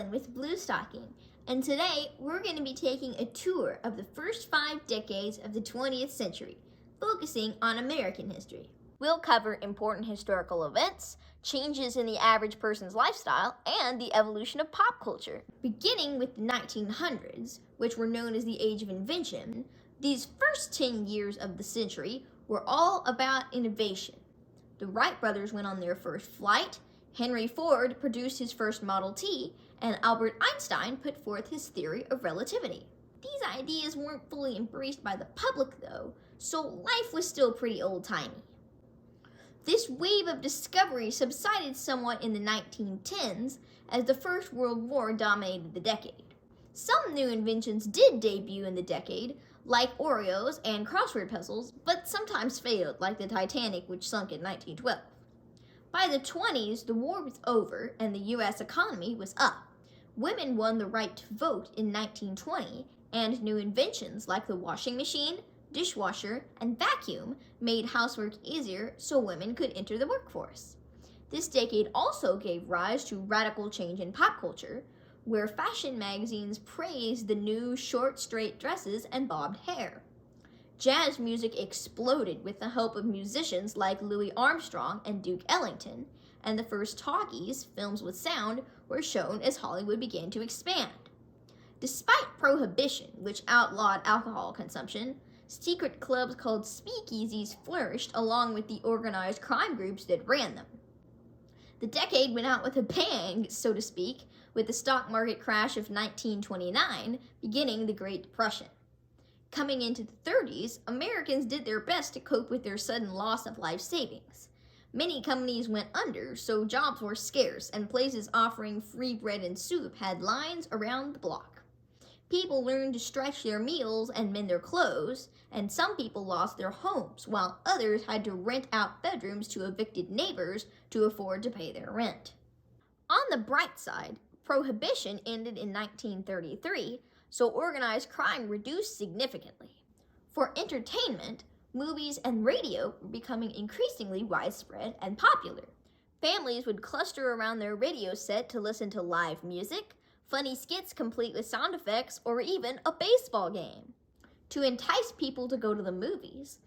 Ellen with Blue Stocking, and today we're going to be taking a tour of the first 5 decades of the 20th century, focusing on American history. We'll cover important historical events, changes in the average person's lifestyle, and the evolution of pop culture. Beginning with the 1900s, which were known as the Age of Invention, these first 10 years of the century were all about innovation. The Wright brothers went on their first flight, Henry Ford produced his first Model T, and Albert Einstein put forth his theory of relativity. These ideas weren't fully embraced by the public though, so life was still pretty old-timey. This wave of discovery subsided somewhat in the 1910s as the First World War dominated the decade. Some new inventions did debut in the decade, like Oreos and crossword puzzles, but sometimes failed, like the Titanic, which sunk in 1912. By the 20s, the war was over and the U.S. economy was up. Women won the right to vote in 1920, and new inventions like the washing machine, dishwasher, and vacuum made housework easier so women could enter the workforce. This decade also gave rise to radical change in pop culture, where fashion magazines praised the new short, straight dresses and bobbed hair. Jazz music exploded with the help of musicians like Louis Armstrong and Duke Ellington, and the first talkies, films with sound, were shown as Hollywood began to expand. Despite Prohibition, which outlawed alcohol consumption, secret clubs called speakeasies flourished along with the organized crime groups that ran them. The decade went out with a bang, so to speak, with the stock market crash of 1929 beginning the Great Depression. Coming into the 30s, Americans did their best to cope with their sudden loss of life savings. Many companies went under, so jobs were scarce, and places offering free bread and soup had lines around the block. People learned to stretch their meals and mend their clothes, and some people lost their homes, while others had to rent out bedrooms to evicted neighbors to afford to pay their rent. On the bright side, Prohibition ended in 1933, so organized crime reduced significantly. For entertainment, movies and radio were becoming increasingly widespread and popular. Families would cluster around their radio set to listen to live music, funny skits complete with sound effects, or even a baseball game. To entice people to go to the movies,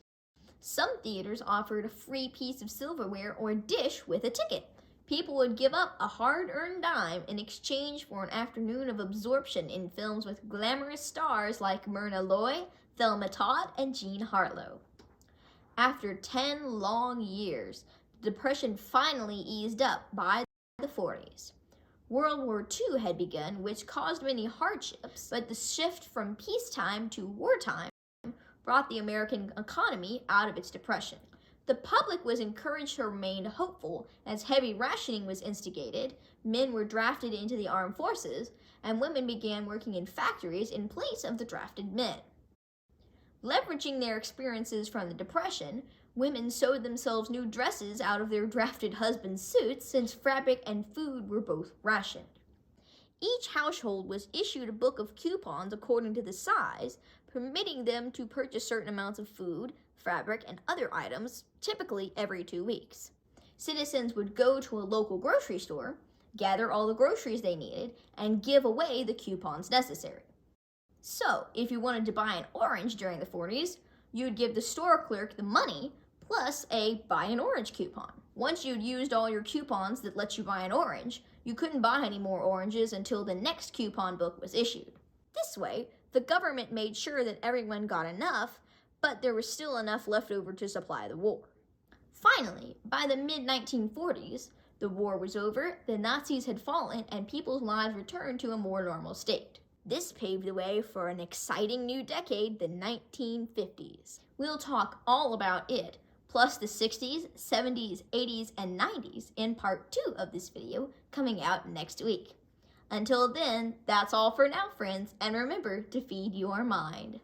some theaters offered a free piece of silverware or dish with a ticket. People would give up a hard-earned dime in exchange for an afternoon of absorption in films with glamorous stars like Myrna Loy, Thelma Todd, and Jean Harlow. After 10 long years, the Depression finally eased up by the 40s. World War II had begun, which caused many hardships, but the shift from peacetime to wartime brought the American economy out of its depression. The public was encouraged to remain hopeful as heavy rationing was instigated, men were drafted into the armed forces, and women began working in factories in place of the drafted men. Leveraging their experiences from the Depression, women sewed themselves new dresses out of their drafted husbands' suits since fabric and food were both rationed. Each household was issued a book of coupons according to the size, permitting them to purchase certain amounts of food, fabric, and other items, typically every 2 weeks. Citizens would go to a local grocery store, gather all the groceries they needed, and give away the coupons necessary. So, if you wanted to buy an orange during the 40s, you'd give the store clerk the money plus a buy an orange coupon. Once you'd used all your coupons that let you buy an orange, you couldn't buy any more oranges until the next coupon book was issued. This way, the government made sure that everyone got enough, but there was still enough left over to supply the war. Finally, by the mid-1940s, the war was over, the Nazis had fallen, and people's lives returned to a more normal state. This paved the way for an exciting new decade, the 1950s. We'll talk all about it, plus the 60s, 70s, 80s, and 90s in part 2 of this video coming out next week. Until then, that's all for now, friends, and remember to feed your mind.